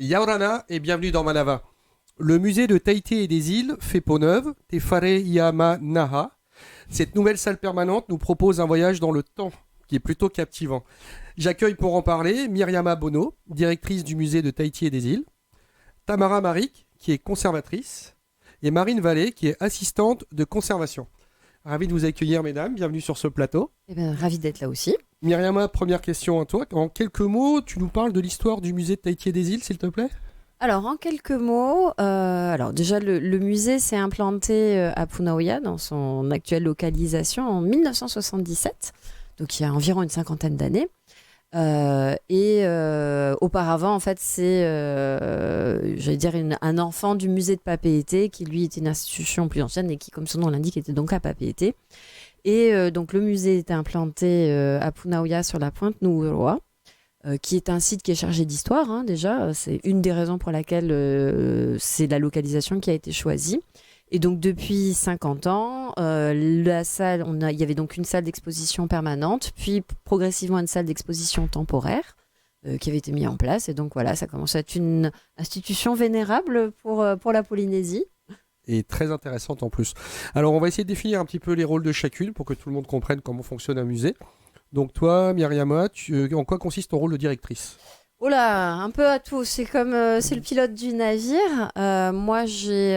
Yaorana et bienvenue dans Manava. Le musée de Tahiti et des îles fait peau neuve, Te Whare Naha. Cette nouvelle salle permanente nous propose un voyage dans le temps qui est plutôt captivant. J'accueille pour en parler Myriama Bono, directrice du musée de Tahiti et des îles, Tamara Marik, qui est conservatrice, et Marine Vallée, qui est assistante de conservation. Ravi de vous accueillir, mesdames. Bienvenue sur ce plateau. Ravi d'être là aussi. Myriama, première question à toi. En quelques mots, tu nous parles de l'histoire du musée de Tahiti et des îles, s'il te plaît ? Alors, en quelques mots, déjà, le musée s'est implanté à Punaoia, dans son actuelle localisation, en 1977, donc il y a environ une cinquantaine d'années. Auparavant, en fait, c'est, un enfant du musée de Papeete, qui lui était une institution plus ancienne et qui, comme son nom l'indique, était donc à Papeete. Et donc, le musée était implanté à Punaoia, sur la pointe Nuuroa, qui est un site qui est chargé d'histoire, hein, déjà. C'est une des raisons pour laquelle c'est la localisation qui a été choisie. Et donc, depuis 50 ans, la salle, il y avait donc une salle d'exposition permanente, puis progressivement une salle d'exposition temporaire qui avait été mise en place. Et donc, voilà, ça commence à être une institution vénérable pour la Polynésie. Et très intéressante en plus. Alors, on va essayer de définir un petit peu les rôles de chacune pour que tout le monde comprenne comment fonctionne un musée. Donc, toi, Myriama, en quoi consiste ton rôle de directrice ? Oh là, un peu à tout. C'est comme c'est le pilote du navire. Moi, j'ai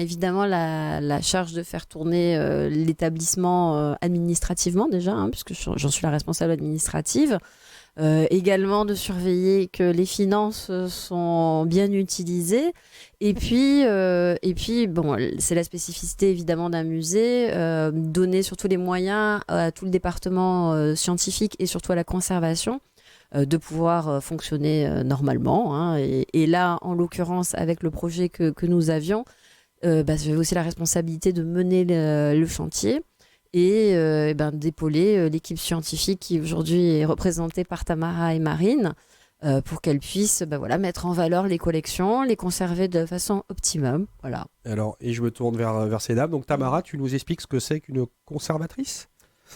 évidemment la charge de faire tourner l'établissement administrativement déjà, hein, puisque j'en suis la responsable administrative. Également de surveiller que les finances sont bien utilisées. Et puis, c'est la spécificité évidemment d'un musée, donner surtout les moyens à tout le département scientifique et surtout à la conservation de pouvoir fonctionner normalement. Hein. Et là, en l'occurrence, avec le projet que nous avions, j'avais aussi la responsabilité de mener le chantier et d'épauler l'équipe scientifique qui aujourd'hui est représentée par Tamara et Marine pour qu'elles puissent mettre en valeur les collections, les conserver de façon optimum. Voilà. Alors, et je me tourne vers ces dames. Donc, Tamara, tu nous expliques ce que c'est qu'une conservatrice ?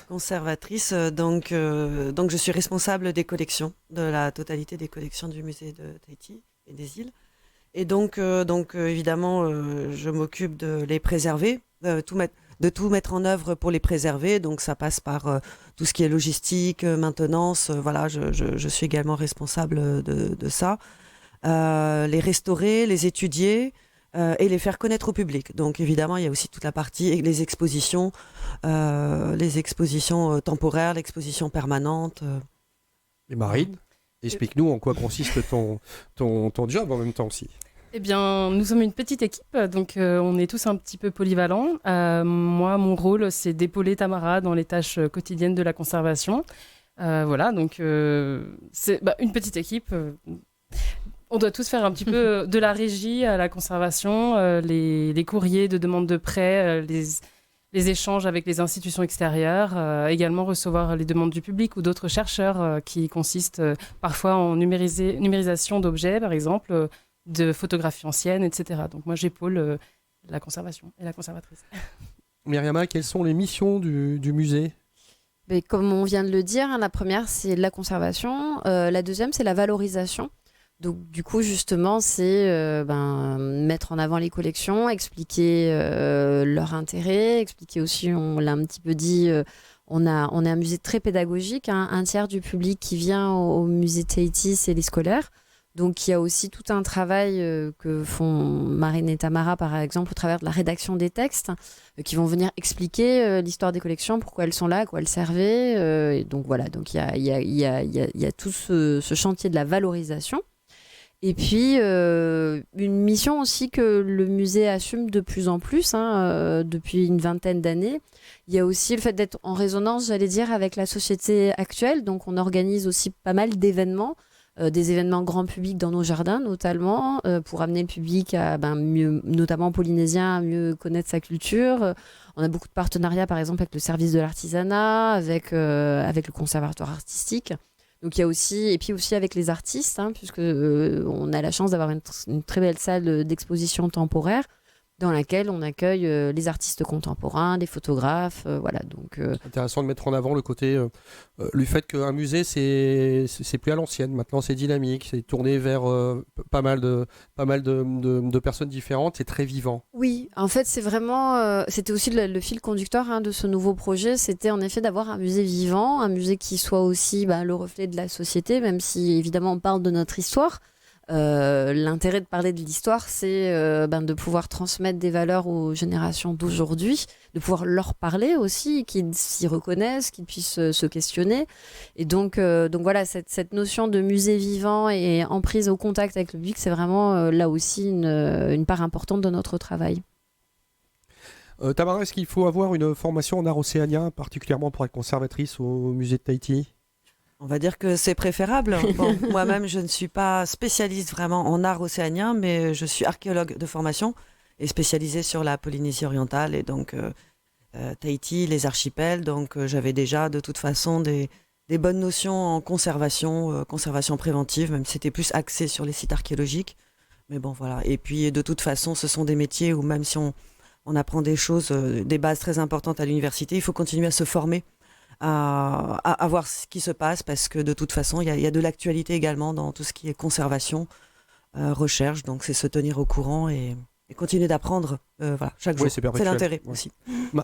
Conservatrice, donc je suis responsable des collections, de la totalité des collections du musée de Tahiti et des îles. Et donc évidemment, je m'occupe de les préserver, de tout mettre en œuvre pour les préserver. Donc ça passe par tout ce qui est logistique, maintenance. Je suis également responsable de ça. Les restaurer, les étudier. Et les faire connaître au public. Donc évidemment, il y a aussi toute la partie, les expositions temporaires, l'exposition permanente. Et Marine, explique-nous en quoi consiste ton job en même temps aussi. Eh bien, nous sommes une petite équipe, donc on est tous un petit peu polyvalents. Moi, mon rôle, c'est d'épauler Tamara dans les tâches quotidiennes de la conservation. Donc c'est une petite équipe. On doit tous faire un petit peu de la régie à la conservation, les courriers de demande de prêt, les échanges avec les institutions extérieures, également recevoir les demandes du public ou d'autres chercheurs qui consistent parfois en numérisation d'objets, par exemple, de photographies anciennes, etc. Donc moi, j'épaule la conservation et la conservatrice. Myriama, quelles sont les missions du musée ? Mais comme on vient de le dire, hein, la première, c'est la conservation. La deuxième, c'est la valorisation. Donc du coup justement c'est mettre en avant les collections, expliquer leur intérêt, expliquer aussi, on l'a un petit peu dit, on est un musée très pédagogique, hein, un tiers du public qui vient au musée Tahiti, c'est les scolaires. Donc il y a aussi tout un travail que font Marine et Tamara par exemple au travers de la rédaction des textes qui vont venir expliquer l'histoire des collections, pourquoi elles sont là, à quoi elles servaient. Et donc voilà, donc il y a tout ce chantier de la valorisation. Et puis, une mission aussi que le musée assume de plus en plus, depuis une vingtaine d'années. Il y a aussi le fait d'être en résonance, j'allais dire, avec la société actuelle. Donc, on organise aussi pas mal d'événements, des événements grand public dans nos jardins, notamment, pour amener le public à mieux, notamment polynésien, à mieux connaître sa culture. On a beaucoup de partenariats, par exemple, avec le service de l'artisanat, avec le conservatoire artistique. Donc il y a aussi, et puis aussi avec les artistes, hein, puisque on a la chance d'avoir une très belle salle d'exposition temporaire. dans laquelle on accueille les artistes contemporains, des photographes, voilà. Donc, C'est intéressant de mettre en avant le côté, le fait qu'un musée, c'est plus à l'ancienne. Maintenant, c'est dynamique, c'est tourné vers pas mal de personnes différentes. C'est très vivant. oui, en fait, c'est vraiment, c'était aussi le fil conducteur de ce nouveau projet, c'était en effet d'avoir un musée vivant, un musée qui soit aussi le reflet de la société, même si évidemment on parle de notre histoire. L'intérêt de parler de l'histoire, c'est de pouvoir transmettre des valeurs aux générations d'aujourd'hui, de pouvoir leur parler aussi, qu'ils s'y reconnaissent, qu'ils puissent se questionner. Et donc voilà, cette notion de musée vivant et en prise au contact avec le public, c'est vraiment là aussi une part importante de notre travail. Tamara, est-ce qu'il faut avoir une formation en art océanien, particulièrement pour être conservatrice au musée de Tahiti? On va dire que c'est préférable. Bon, moi-même, je ne suis pas spécialiste vraiment en art océanien, mais je suis archéologue de formation et spécialisée sur la Polynésie orientale et donc Tahiti, les archipels. Donc j'avais déjà de toute façon des bonnes notions en conservation, conservation préventive, même si c'était plus axé sur les sites archéologiques. Mais bon, voilà. Et puis de toute façon, ce sont des métiers où même si on apprend des choses, des bases très importantes à l'université, il faut continuer à se former. À voir ce qui se passe parce que de toute façon il y a de l'actualité également dans tout ce qui est conservation, recherche, donc c'est se tenir au courant et continuer d'apprendre chaque jour. C'est l'intérêt ouais. aussi.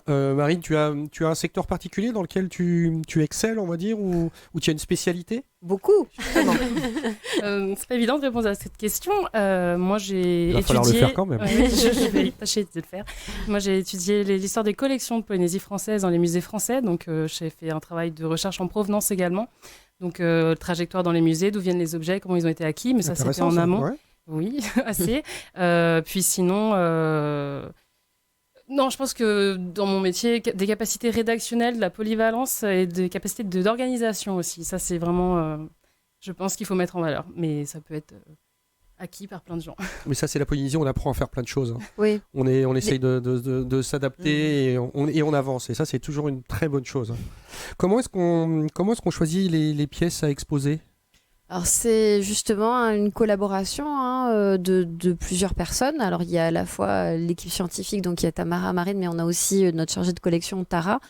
Marine, tu as un secteur particulier dans lequel tu excelles, on va dire, ou tu as une spécialité? Beaucoup. C'est pas évident de répondre à cette question. Moi, j'ai Il va falloir le faire quand même. Ouais, je vais tâcher de le faire. Moi, j'ai étudié l'histoire des collections de Polynésie française dans les musées français. Donc, j'ai fait un travail de recherche en provenance également. Donc, trajectoire dans les musées, d'où viennent les objets, comment ils ont été acquis. Mais ça, c'était en amont. Ouais. Oui, assez. Puis sinon... Non, je pense que dans mon métier, des capacités rédactionnelles, de la polyvalence et des capacités d'organisation aussi. Ça, c'est vraiment, je pense qu'il faut mettre en valeur. Mais ça peut être acquis par plein de gens. Mais ça, c'est la Polynésie, on apprend à faire plein de choses. Oui. On essaye de s'adapter et on avance. Et ça, c'est toujours une très bonne chose. Comment est-ce qu'on choisit les pièces à exposer? Alors c'est justement une collaboration de plusieurs personnes. Alors il y a à la fois l'équipe scientifique, donc il y a Tamara, Marine, mais on a aussi notre chargée de collection Tara,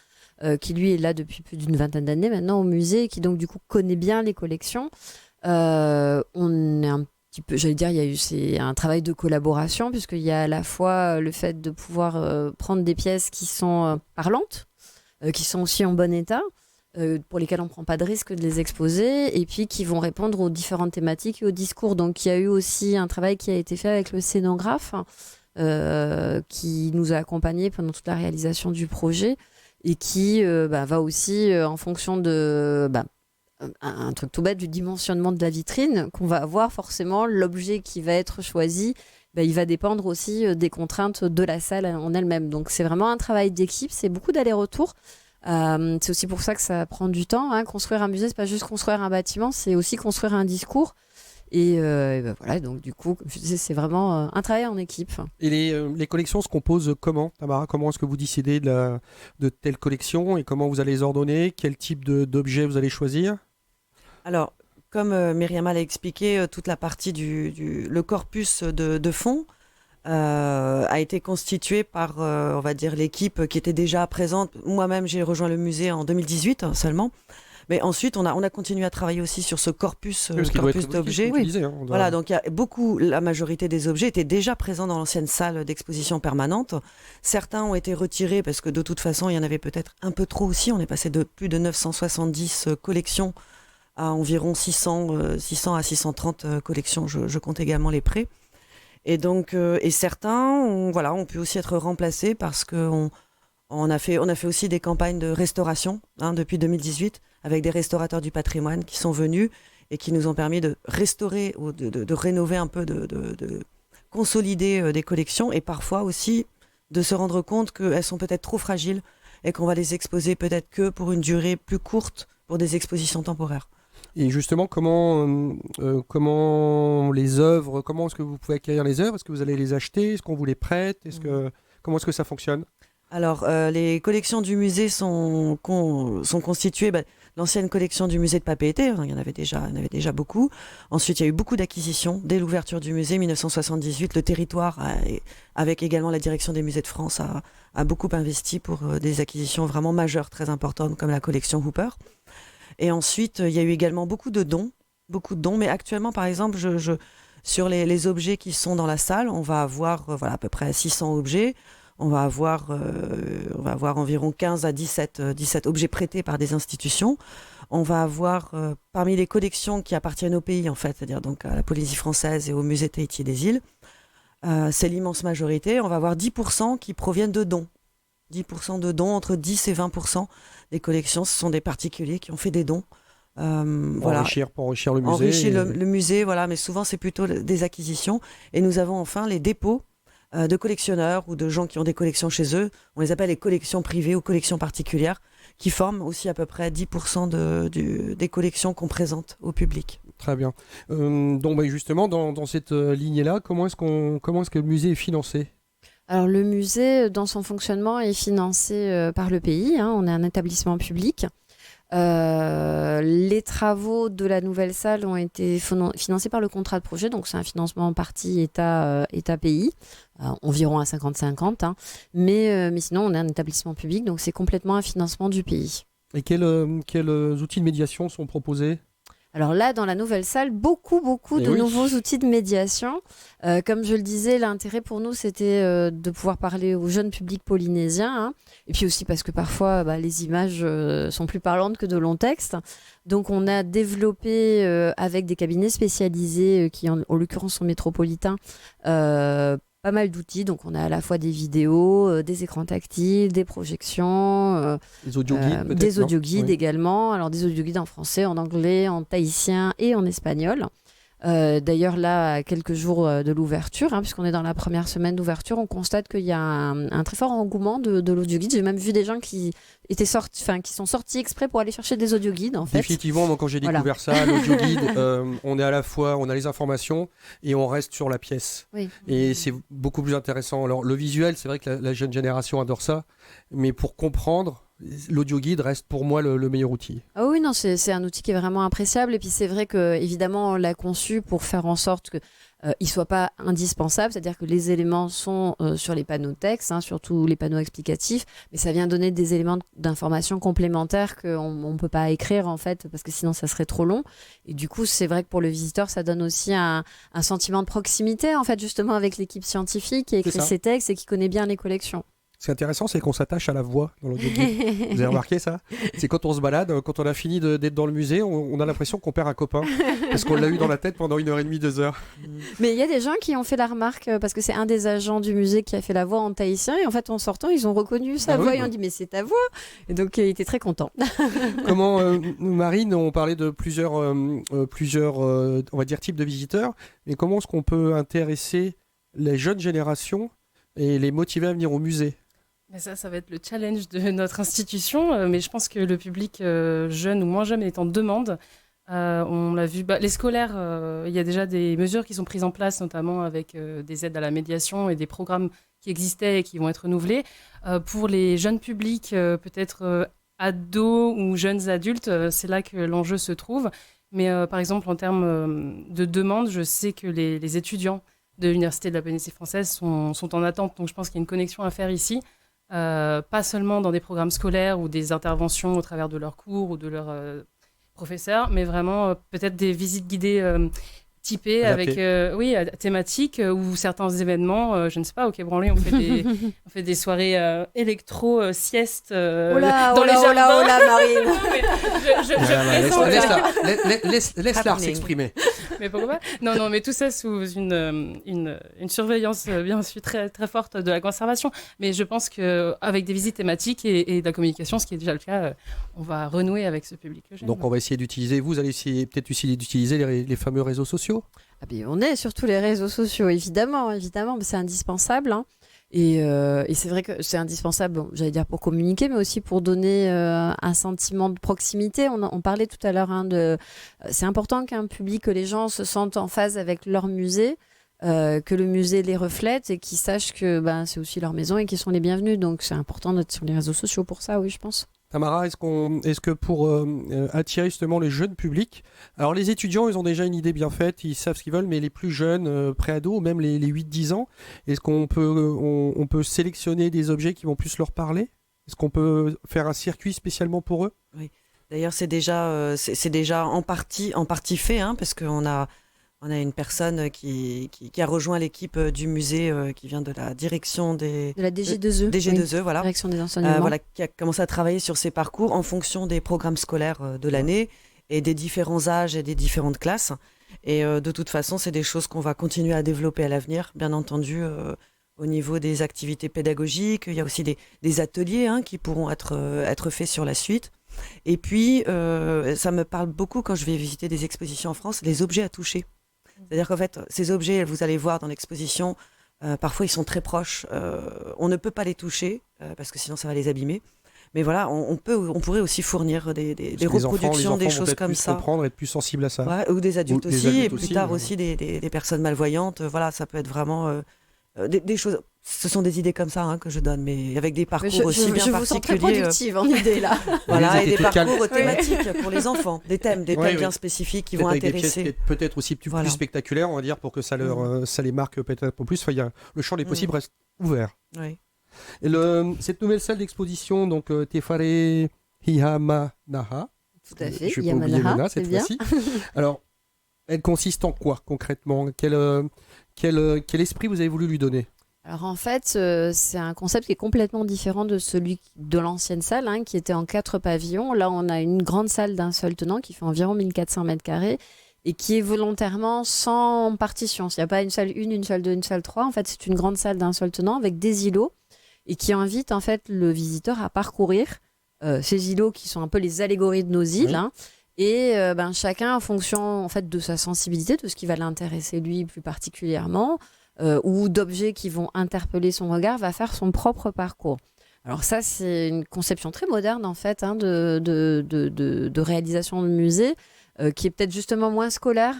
qui lui est là depuis plus d'une vingtaine d'années maintenant au musée, et qui donc du coup connaît bien les collections. On est un petit peu, j'allais dire, c'est un travail de collaboration, puisqu'il y a à la fois le fait de pouvoir prendre des pièces qui sont parlantes, qui sont aussi en bon état, pour lesquels on ne prend pas de risque de les exposer, et puis qui vont répondre aux différentes thématiques et aux discours. Donc il y a eu aussi un travail qui a été fait avec le scénographe, qui nous a accompagnés pendant toute la réalisation du projet, et qui va aussi, en fonction de un truc tout bête, du dimensionnement de la vitrine qu'on va avoir, forcément, l'objet qui va être choisi, il va dépendre aussi des contraintes de la salle en elle-même. Donc c'est vraiment un travail d'équipe, c'est beaucoup d'allers-retours. C'est aussi pour ça que ça prend du temps. Construire un musée, c'est pas juste construire un bâtiment, c'est aussi construire un discours. Et voilà, donc du coup, comme je disais, c'est vraiment un travail en équipe. Et les collections se composent comment, Tamara? Comment est-ce que vous décidez de telle collection et comment vous allez les ordonner? Quel type d'objets vous allez choisir? Alors, comme Myriama l'a expliqué, toute la partie le corpus de fond a été constitué par, on va dire, l'équipe qui était déjà présente. Moi-même, j'ai rejoint le musée en 2018 seulement. Mais ensuite, on a continué à travailler aussi sur ce corpus d'objets. Voilà, donc il y a la majorité des objets étaient déjà présents dans l'ancienne salle d'exposition permanente. Certains ont été retirés parce que de toute façon, il y en avait peut-être un peu trop aussi. On est passé de plus de 970 collections à environ 600 à 630 collections. Je compte également les prêts. Et donc, et certains ont pu aussi être remplacés parce qu'on a fait aussi des campagnes de restauration depuis 2018 avec des restaurateurs du patrimoine qui sont venus et qui nous ont permis de restaurer ou de rénover un peu, de consolider des collections et parfois aussi de se rendre compte qu'elles sont peut-être trop fragiles et qu'on va les exposer peut-être que pour une durée plus courte pour des expositions temporaires. Et justement, comment les œuvres, comment est-ce que vous pouvez acquérir les œuvres? Est-ce que vous allez les acheter? Est-ce qu'on vous les prête? Comment est-ce que ça fonctionne? Alors, les collections du musée sont constituées l'ancienne collection du musée de Papeete, il y en avait déjà beaucoup. Ensuite, il y a eu beaucoup d'acquisitions. Dès l'ouverture du musée, 1978, le territoire, avec également la direction des musées de France, a beaucoup investi pour des acquisitions vraiment majeures, très importantes, comme la collection Hooper. Et ensuite, il y a eu également beaucoup de dons, mais actuellement, par exemple, sur les objets qui sont dans la salle, on va avoir à peu près 600 objets. On va avoir environ 15 à 17 objets prêtés par des institutions. On va avoir, parmi les collections qui appartiennent au pays, en fait, c'est-à-dire donc à la Polynésie française et au musée Tahiti et des îles, c'est l'immense majorité. On va avoir 10% qui proviennent de dons. 10% de dons, entre 10 et 20% des collections, ce sont des particuliers qui ont fait des dons. Pour enrichir le musée. Enrichir le musée, voilà, mais souvent c'est plutôt des acquisitions. Et nous avons enfin les dépôts de collectionneurs ou de gens qui ont des collections chez eux. On les appelle les collections privées ou collections particulières, qui forment aussi à peu près 10% des collections qu'on présente au public. Très bien. Donc justement, dans cette lignée-là, comment est-ce que le musée est financé ? Alors le musée, dans son fonctionnement, est financé par le pays. On est un établissement public. Les travaux de la nouvelle salle ont été financés par le contrat de projet, donc c'est un financement en partie État-pays, environ à 50-50, mais sinon on est un établissement public, donc c'est complètement un financement du pays. Et quels outils de médiation sont proposés ? Alors là, dans la nouvelle salle, beaucoup de nouveaux outils de médiation. Comme je le disais, l'intérêt pour nous, c'était de pouvoir parler au jeune public polynésien. Et puis aussi parce que parfois, les images sont plus parlantes que de longs textes. Donc on a développé avec des cabinets spécialisés qui, en l'occurrence, sont métropolitains, pas mal d'outils. Donc on a à la fois des vidéos, des écrans tactiles, des projections, des audioguides, des audioguides également. Alors des audioguides en français, en anglais, en tahitien et en espagnol. D'ailleurs là, à quelques jours de l'ouverture, puisqu'on est dans la première semaine d'ouverture, on constate qu'il y a un très fort engouement de l'audioguide. J'ai même vu des gens qui sont sortis exprès pour aller chercher des audioguides en fait. Définitivement, moi quand j'ai découvert ça, l'audioguide, on est à la fois, on a les informations et on reste sur la pièce. Oui. Et c'est beaucoup plus intéressant. Alors le visuel, c'est vrai que la jeune génération adore ça, mais pour comprendre, l'audioguide reste pour moi le meilleur outil. Ah oui, non, c'est un outil qui est vraiment appréciable. Et puis c'est vrai que évidemment on l'a conçu pour faire en sorte que il soit pas indispensable, c'est-à-dire que les éléments sont sur les panneaux de texte, surtout les panneaux explicatifs, mais ça vient donner des éléments d'information complémentaires qu'on peut pas écrire en fait, parce que sinon ça serait trop long. Et du coup, c'est vrai que pour le visiteur, ça donne aussi un sentiment de proximité en fait, justement avec l'équipe scientifique qui a écrit ces textes et qui connaît bien les collections. Ce qui est intéressant, c'est qu'on s'attache à la voix dans l'audioguide. Vous avez remarqué ça ? C'est quand on se balade, quand on a fini d'être dans le musée, on a l'impression qu'on perd un copain. Parce qu'on l'a eu dans la tête pendant 1h30, 2 heures. Mais il y a des gens qui ont fait la remarque, parce que c'est un des agents du musée qui a fait la voix en tahitien. Et en fait, en sortant, ils ont reconnu sa voix et ont dit « mais c'est ta voix !» Et donc, il était très content. Comment, Marine, on parlait de plusieurs on va dire, types de visiteurs. Mais comment est-ce qu'on peut intéresser les jeunes générations et les motiver à venir au musée ? Ça va être le challenge de notre institution, mais je pense que le public jeune ou moins jeune est en demande. On l'a vu, les scolaires, il y a déjà des mesures qui sont prises en place, notamment avec des aides à la médiation et des programmes qui existaient et qui vont être renouvelés. Pour les jeunes publics, peut-être ados ou jeunes adultes, c'est là que l'enjeu se trouve. Mais par exemple, en termes de demande, je sais que les étudiants de l'Université de la Polynésie française sont en attente. Donc je pense qu'il y a une connexion à faire ici. Pas seulement dans des programmes scolaires ou des interventions au travers de leurs cours ou de leurs professeurs, mais vraiment peut-être des visites guidées typées avec thématiques ou certains événements, je ne sais pas, au Quai Branly, on fait des soirées électro-sieste dans les jardins. Oh là, Marine. Laisse l'art s'exprimer. Mais pourquoi pas ? Non, mais tout ça sous une surveillance bien sûr très, très forte de la conservation. Mais je pense qu'avec des visites thématiques et de la communication, ce qui est déjà le cas, on va renouer avec ce public. Donc on va essayer d'utiliser, vous allez essayer peut-être d'utiliser les fameux réseaux sociaux ? On est sur tous les réseaux sociaux, évidemment, mais c'est indispensable. Et c'est vrai que c'est indispensable, j'allais dire pour communiquer, mais aussi pour donner un sentiment de proximité. On parlait tout à l'heure c'est important qu'un public, que les gens se sentent en phase avec leur musée, que le musée les reflète et qu'ils sachent que c'est aussi leur maison et qu'ils sont les bienvenus. Donc c'est important d'être sur les réseaux sociaux pour ça, oui, je pense. Tamara, est-ce que pour attirer justement les jeunes publics, alors les étudiants, ils ont déjà une idée bien faite, ils savent ce qu'ils veulent, mais les plus jeunes, pré-ados, même les 8-10 ans, est-ce qu'on peut, on peut sélectionner des objets qui vont plus leur parler? Est-ce qu'on peut faire un circuit spécialement pour eux? D'ailleurs, c'est déjà en partie fait, hein, parce qu'on a une personne qui a rejoint l'équipe du musée, qui vient de la direction De la DG2E. DG2E, voilà. Direction des enseignements. Voilà, qui a commencé à travailler sur ses parcours en fonction des programmes scolaires de l'année et des différents âges et des différentes classes. Et de toute façon, c'est des choses qu'on va continuer à développer à l'avenir, bien entendu, au niveau des activités pédagogiques. Il y a aussi des ateliers, hein, qui pourront être faits sur la suite. Et puis, ça me parle beaucoup quand je vais visiter des expositions en France, les objets à toucher. C'est-à-dire qu'en fait, ces objets, vous allez voir dans l'exposition, parfois ils sont très proches. On ne peut pas les toucher, parce que sinon ça va les abîmer. Mais voilà, on pourrait aussi fournir des reproductions, des choses comme ça. Comprendre, être plus sensibles à ça. Ouais, ou des adultes aussi, adultes et plus tard aussi des personnes malvoyantes. Voilà, ça peut être vraiment des choses. Ce sont des idées comme ça, hein, que je donne, mais avec des parcours aussi bien particuliers. Je vous sens très productive en idée là. Voilà, et des parcours thématiques pour les enfants, des thèmes bien spécifiques qui vont intéresser. Peut-être aussi plus spectaculaires, on va dire, pour que ça les marque peut-être un peu plus. Enfin, le champ des possibles reste ouvert. Oui. Et cette nouvelle salle d'exposition, donc Tefare Hihamanaha. Tout à fait. Je vais pas oublier le nom cette fois-ci. Alors, elle consiste en quoi concrètement? Quel esprit vous avez voulu lui donner? Alors en fait, c'est un concept qui est complètement différent de celui de l'ancienne salle, hein, qui était en 4 pavillons. Là, on a une grande salle d'un seul tenant qui fait environ 1400 mètres carrés et qui est volontairement sans partition. Il n'y a pas une salle 1, une salle 2, une salle 3. En fait, c'est une grande salle d'un seul tenant avec des îlots et qui invite en fait le visiteur à parcourir ces îlots qui sont un peu les allégories de nos îles. Oui. Hein, et chacun, en fonction en fait, de sa sensibilité, de ce qui va l'intéresser lui plus particulièrement, ou d'objets qui vont interpeller son regard, va faire son propre parcours. Alors ça, c'est une conception très moderne en fait, hein, de réalisation de musée, qui est peut-être justement moins scolaire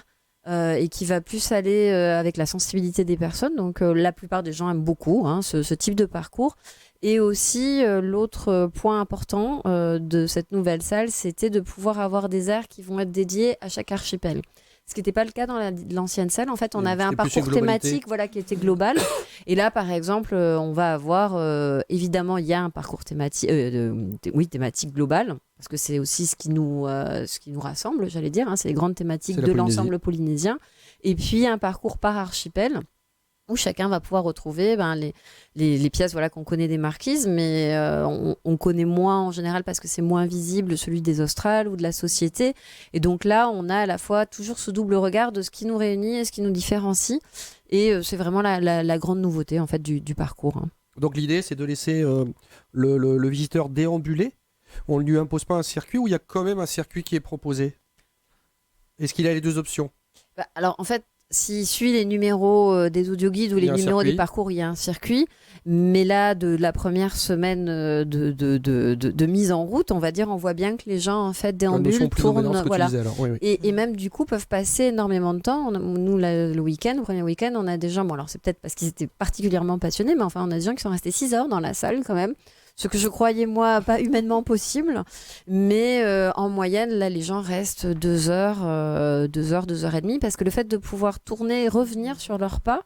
et qui va plus aller avec la sensibilité des personnes. Donc la plupart des gens aiment beaucoup, hein, ce type de parcours. Et aussi, l'autre point important de cette nouvelle salle, c'était de pouvoir avoir des aires qui vont être dédiées à chaque archipel. Ce qui n'était pas le cas dans l'ancienne salle. En fait, on avait un parcours thématique qui était global. Et là, par exemple, on va avoir... évidemment, il y a un parcours thématique global, parce que c'est aussi ce qui nous rassemble, j'allais dire. Hein, c'est les grandes thématiques de l'ensemble polynésien. Et puis, un parcours par archipel, où chacun va pouvoir retrouver les pièces qu'on connaît des marquises, mais on connaît moins en général parce que c'est moins visible, celui des Australes ou de la Société. Et donc là, on a à la fois toujours ce double regard de ce qui nous réunit et ce qui nous différencie. Et c'est vraiment la grande nouveauté en fait, du parcours. Hein. Donc l'idée, c'est de laisser le visiteur déambuler. On ne lui impose pas un circuit, ou il y a quand même un circuit qui est proposé? Est-ce qu'il a les deux options? Alors en fait, s'il suit les numéros des audioguides ou les numéros des parcours, il y a un circuit. Mais là, de la première semaine de mise en route, on va dire, on voit bien que les gens en fait déambulent, tournent, voilà. Oui. Et même du coup peuvent passer énormément de temps. Nous, le week-end, le premier week-end, on a des gens. Bon, alors c'est peut-être parce qu'ils étaient particulièrement passionnés, mais enfin, on a des gens qui sont restés 6 heures dans la salle quand même. Ce que je croyais, moi, pas humainement possible. Mais en moyenne, là, les gens restent 2 heures, 2 heures et demie, parce que le fait de pouvoir tourner et revenir sur leurs pas,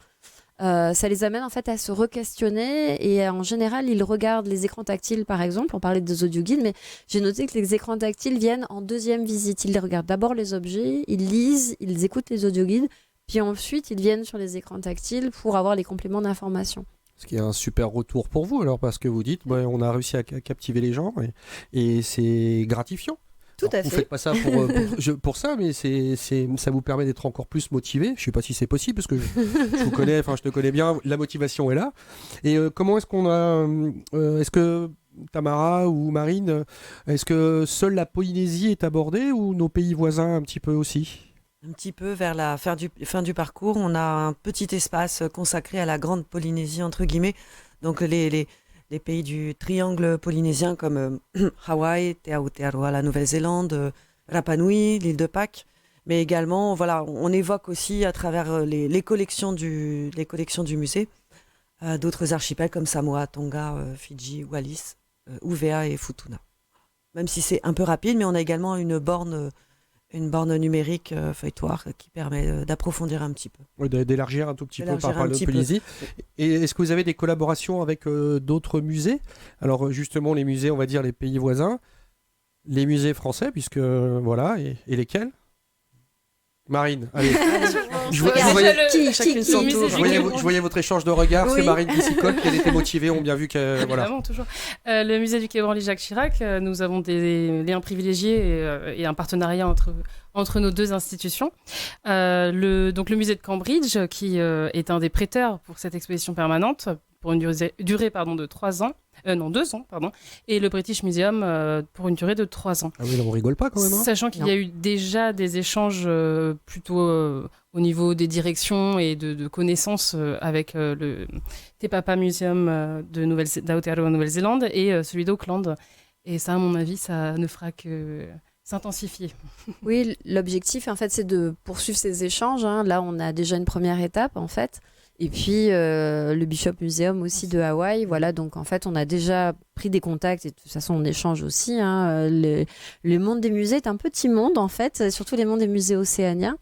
ça les amène en fait à se re-questionner. Et en général, ils regardent les écrans tactiles, par exemple. On parlait des audioguides, mais j'ai noté que les écrans tactiles viennent en deuxième visite. Ils regardent d'abord les objets, ils lisent, ils écoutent les audioguides, puis ensuite, ils viennent sur les écrans tactiles pour avoir les compléments d'information. Ce qui est un super retour pour vous, alors, parce que vous dites, on a réussi à captiver les gens, et c'est gratifiant. Tout à fait. Vous ne faites pas ça pour ça, mais ça vous permet d'être encore plus motivé. Je ne sais pas si c'est possible, parce que je vous connais, je te connais bien, la motivation est là. Et comment est-ce qu'on a... est-ce que Tamara ou Marine, est-ce que seule la Polynésie est abordée, ou nos pays voisins un petit peu aussi ? Un petit peu vers la fin du parcours, on a un petit espace consacré à la grande Polynésie, entre guillemets. Donc les pays du triangle polynésien comme Hawaï, Te Aotearoa, la Nouvelle-Zélande, Rapa Nui, l'île de Pâques. Mais également, on évoque aussi à travers les collections du musée d'autres archipels comme Samoa, Tonga, Fidji, Wallis, Uvea et Futuna. même si c'est un peu rapide, mais on a également une borne numérique feuilletoire qui permet d'approfondir un petit peu. Oui, d'élargir un tout petit peu par D'élargir rapport à un petit Polynésie. Et est-ce que vous avez des collaborations avec d'autres musées? Alors justement, les musées, on va dire les pays voisins, les musées français, puisque voilà, et lesquels? Marine, allez. Je voyais votre échange de regards, c'est Marine qui s'y colle, puis elle était motivée, on a bien vu que... Voilà. Évidemment, toujours. Le musée du Quai Branly Jacques Chirac, nous avons des liens privilégiés et un partenariat entre nos deux institutions. Donc le musée de Cambridge, qui est un des prêteurs pour cette exposition permanente, pour une durée de 2 ans, et le British Museum pour une durée de 3 ans. Ah oui, on rigole pas quand même. Sachant qu'il y a eu déjà des échanges plutôt au niveau des directions et de connaissances avec le Te Papa Museum d'Aotearoa en Nouvelle-Zélande et celui d'Auckland. Et ça, à mon avis, ça ne fera que s'intensifier. Oui, l'objectif, en fait, c'est de poursuivre ces échanges. Là, on a déjà une première étape, en fait. Et puis, le Bishop Museum aussi de Hawaï. Voilà, donc en fait, on a déjà pris des contacts et de toute façon, on échange aussi. Le monde des musées est un petit monde, en fait, surtout les mondes des musées océaniens.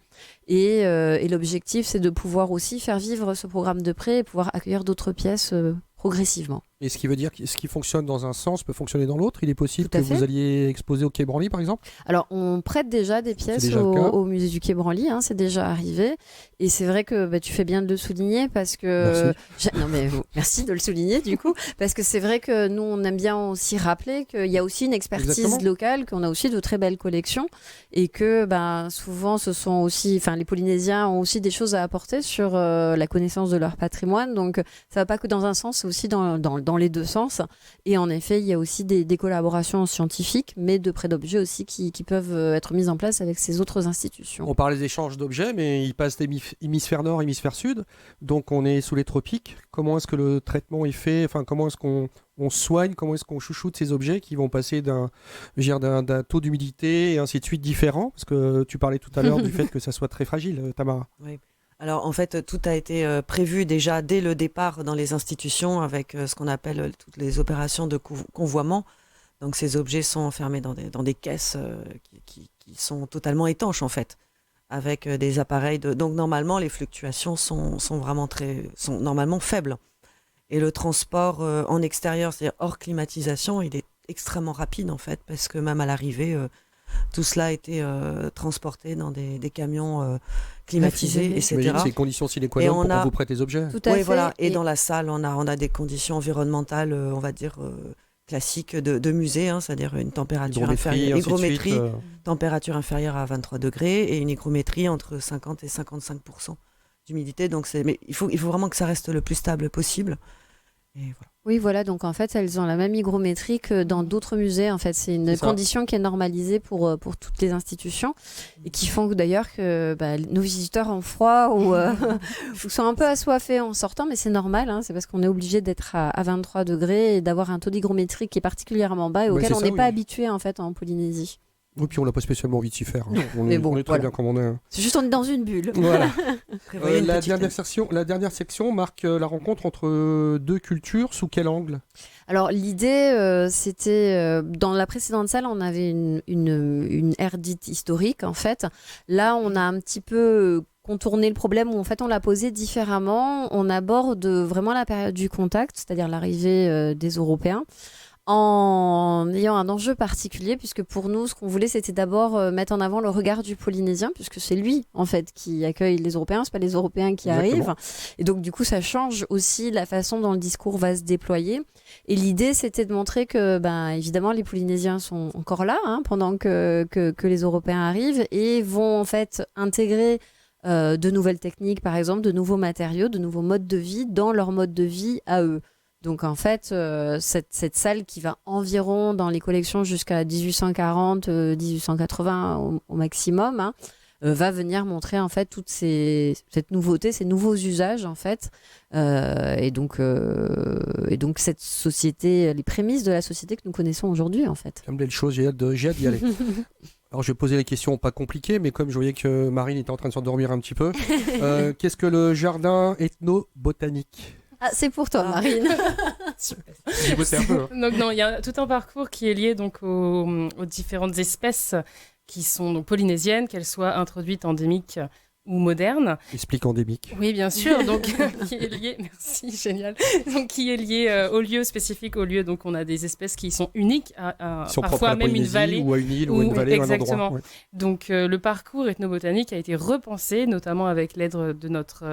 Et l'objectif, c'est de pouvoir aussi faire vivre ce programme de prêt et pouvoir accueillir d'autres pièces progressivement. Et ce qui veut dire que ce qui fonctionne dans un sens peut fonctionner dans l'autre. Il est possible Tout à que fait. vous alliez exposer au Quai Branly, par exemple? Alors, on prête déjà des pièces déjà le cas. au musée du Quai Branly, c'est déjà arrivé. Et c'est vrai que tu fais bien de le souligner parce que... Merci de le souligner, du coup. Parce que c'est vrai que nous, on aime bien aussi rappeler qu'il y a aussi une expertise Exactement. locale, qu'on a aussi de très belles collections et que souvent, ce sont aussi... Enfin, les Polynésiens ont aussi des choses à apporter sur la connaissance de leur patrimoine. Donc, ça va pas que dans un sens, c'est aussi dans les deux sens. Et en effet, il y a aussi des collaborations scientifiques, mais de prêt d'objets aussi qui peuvent être mises en place avec ces autres institutions. On parle des échanges d'objets, mais ils passent d'hémisphère nord, hémisphère sud. Donc on est sous les tropiques. Comment est-ce que le traitement est fait? Enfin, comment est-ce qu'on soigne? Comment est-ce qu'on chouchoute ces objets qui vont passer d'un taux d'humidité et ainsi de suite différent? Parce que tu parlais tout à l'heure du fait que ça soit très fragile, Tamara. Oui. Alors en fait, tout a été prévu déjà dès le départ dans les institutions avec ce qu'on appelle toutes les opérations de convoiement. Donc ces objets sont enfermés dans des caisses qui sont totalement étanches en fait, avec des appareils. Donc normalement, les fluctuations sont normalement faibles. Et le transport en extérieur, c'est-à-dire hors climatisation, il est extrêmement rapide en fait, parce que même à l'arrivée, tout cela a été transporté dans des camions climatisés, etc. C'est conditions sine qua non pour qu'on vous prête les objets. Tout à fait. Voilà. Et dans la salle, on a des conditions environnementales, on va dire, classiques de musée, c'est-à-dire une température inférieure, hygrométrie, température inférieure à 23 degrés et une hygrométrie entre 50 et 55% d'humidité. Donc mais il faut vraiment que ça reste le plus stable possible. Et voilà. Oui, voilà, donc en fait, elles ont la même hygrométrie que dans d'autres musées. En fait, c'est une condition qui est normalisée pour toutes les institutions et qui font d'ailleurs que nos visiteurs ont froid ou sont un peu assoiffés en sortant, mais c'est normal, c'est parce qu'on est obligé d'être à 23 degrés et d'avoir un taux d'hygrométrie qui est particulièrement bas et auquel on n'est pas habitué en fait en Polynésie. Oui, puis on n'a pas spécialement envie de s'y faire. On est très bien comme on est. C'est juste on est dans une bulle. Voilà. La dernière section marque la rencontre entre deux cultures. Sous quel angle? Alors l'idée, c'était dans la précédente salle, on avait une aire dite historique en fait. Là, on a un petit peu contourné le problème où en fait on l'a posé différemment. On aborde vraiment la période du contact, c'est-à-dire l'arrivée des Européens, en ayant un enjeu particulier, puisque pour nous, ce qu'on voulait, c'était d'abord mettre en avant le regard du Polynésien, puisque c'est lui, en fait, qui accueille les Européens, c'est pas les Européens qui arrivent. Et donc, du coup, ça change aussi la façon dont le discours va se déployer. Et l'idée, c'était de montrer que, évidemment, les Polynésiens sont encore là, pendant que les Européens arrivent, et vont, en fait, intégrer de nouvelles techniques, par exemple, de nouveaux matériaux, de nouveaux modes de vie dans leur mode de vie à eux. Donc en fait, cette salle qui va environ dans les collections jusqu'à 1840, 1880 au maximum, va venir montrer en fait toute cette nouveauté, ces nouveaux usages en fait, et donc cette société, les prémices de la société que nous connaissons aujourd'hui en fait. Comme belle chose, j'ai hâte d'y aller. Alors je vais poser les questions pas compliquées, mais comme je voyais que Marine était en train de s'endormir un petit peu, qu'est-ce que le jardin ethno-botanique? Ah, c'est pour toi, Ah. Marine. J'ai bossé un peu. Hein. Donc non, il y a tout un parcours qui est lié donc aux différentes espèces qui sont donc polynésiennes, qu'elles soient introduites, endémiques ou modernes. Explique endémique. Oui, bien sûr. Donc qui est lié, merci, génial. Donc qui est lié au lieu spécifique, au lieu. Donc on a des espèces qui sont uniques, Ils sont propres à parfois la même une Polynésie vallée. ou à une île ou une vallée Exactement. ou un endroit. Ouais. Donc le parcours ethnobotanique a été repensé, notamment avec l'aide de notre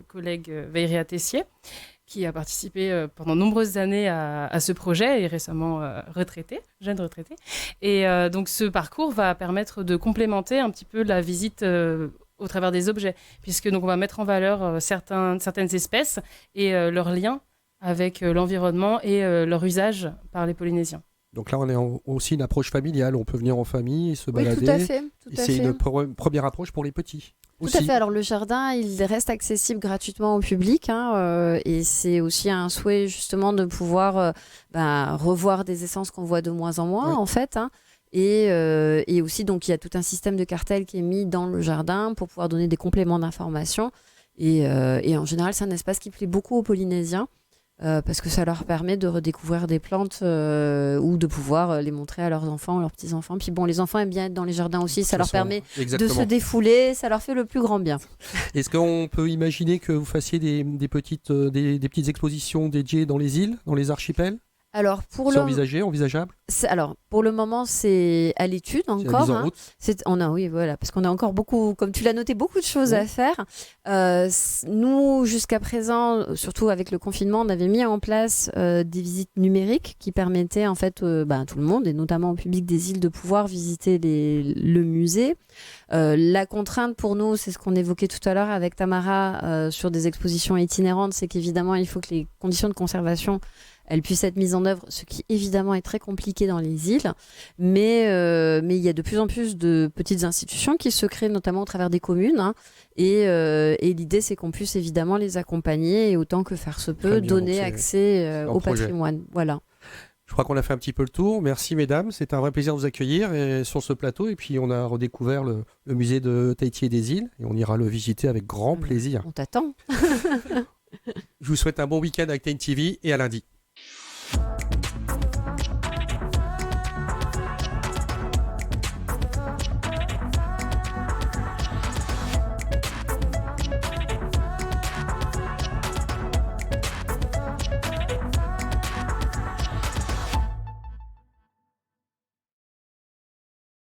collègue Veiria Tessier, qui a participé pendant nombreuses années à ce projet et récemment jeune retraité. Et donc ce parcours va permettre de complémenter un petit peu la visite au travers des objets, puisque donc on va mettre en valeur certaines espèces et leur lien avec l'environnement et leur usage par les Polynésiens. Donc là, on est aussi une approche familiale. On peut venir en famille et se Oui, balader. tout à fait. Et c'est une première approche pour les petits. Tout Aussi. à fait. Alors le jardin, il reste accessible gratuitement au public, et c'est aussi un souhait justement de pouvoir revoir des essences qu'on voit de moins en moins, Oui. en fait. Et aussi, donc, il y a tout un système de cartels qui est mis dans le jardin pour pouvoir donner des compléments d'information. Et en général, c'est un espace qui plaît beaucoup aux Polynésiens. Parce que ça leur permet de redécouvrir des plantes ou de pouvoir les montrer à leurs enfants, à leurs petits-enfants. Puis bon, les enfants aiment bien être dans les jardins aussi, ça leur permet de se défouler, ça leur fait le plus grand bien. Est-ce qu'on peut imaginer que vous fassiez des petites expositions dédiées dans les îles, dans les archipels? Alors C'est envisageable? Alors, pour le moment, c'est à l'étude C'est la encore. mise en route. Oui, voilà, parce qu'on a encore beaucoup, comme tu l'as noté, beaucoup de choses Oui. à faire. Nous, jusqu'à présent, surtout avec le confinement, on avait mis en place des visites numériques qui permettaient en fait à tout le monde, et notamment au public des îles, de pouvoir visiter le musée. La contrainte pour nous, c'est ce qu'on évoquait tout à l'heure avec Tamara sur des expositions itinérantes, c'est qu'évidemment, il faut que les conditions de conservation elles puissent être mises en œuvre, ce qui évidemment est très compliqué dans les îles. Mais il y a de plus en plus de petites institutions qui se créent, notamment au travers des communes. Et l'idée, c'est qu'on puisse évidemment les accompagner et autant que faire se peut, bien, donner donc accès au projet. patrimoine. Voilà. Je crois qu'on a fait un petit peu le tour. Merci mesdames, c'était un vrai plaisir de vous accueillir sur ce plateau. Et puis on a redécouvert le musée de Tahiti et des îles et on ira le visiter avec grand plaisir. On t'attend. Je vous souhaite un bon week-end avec TNTV et à lundi.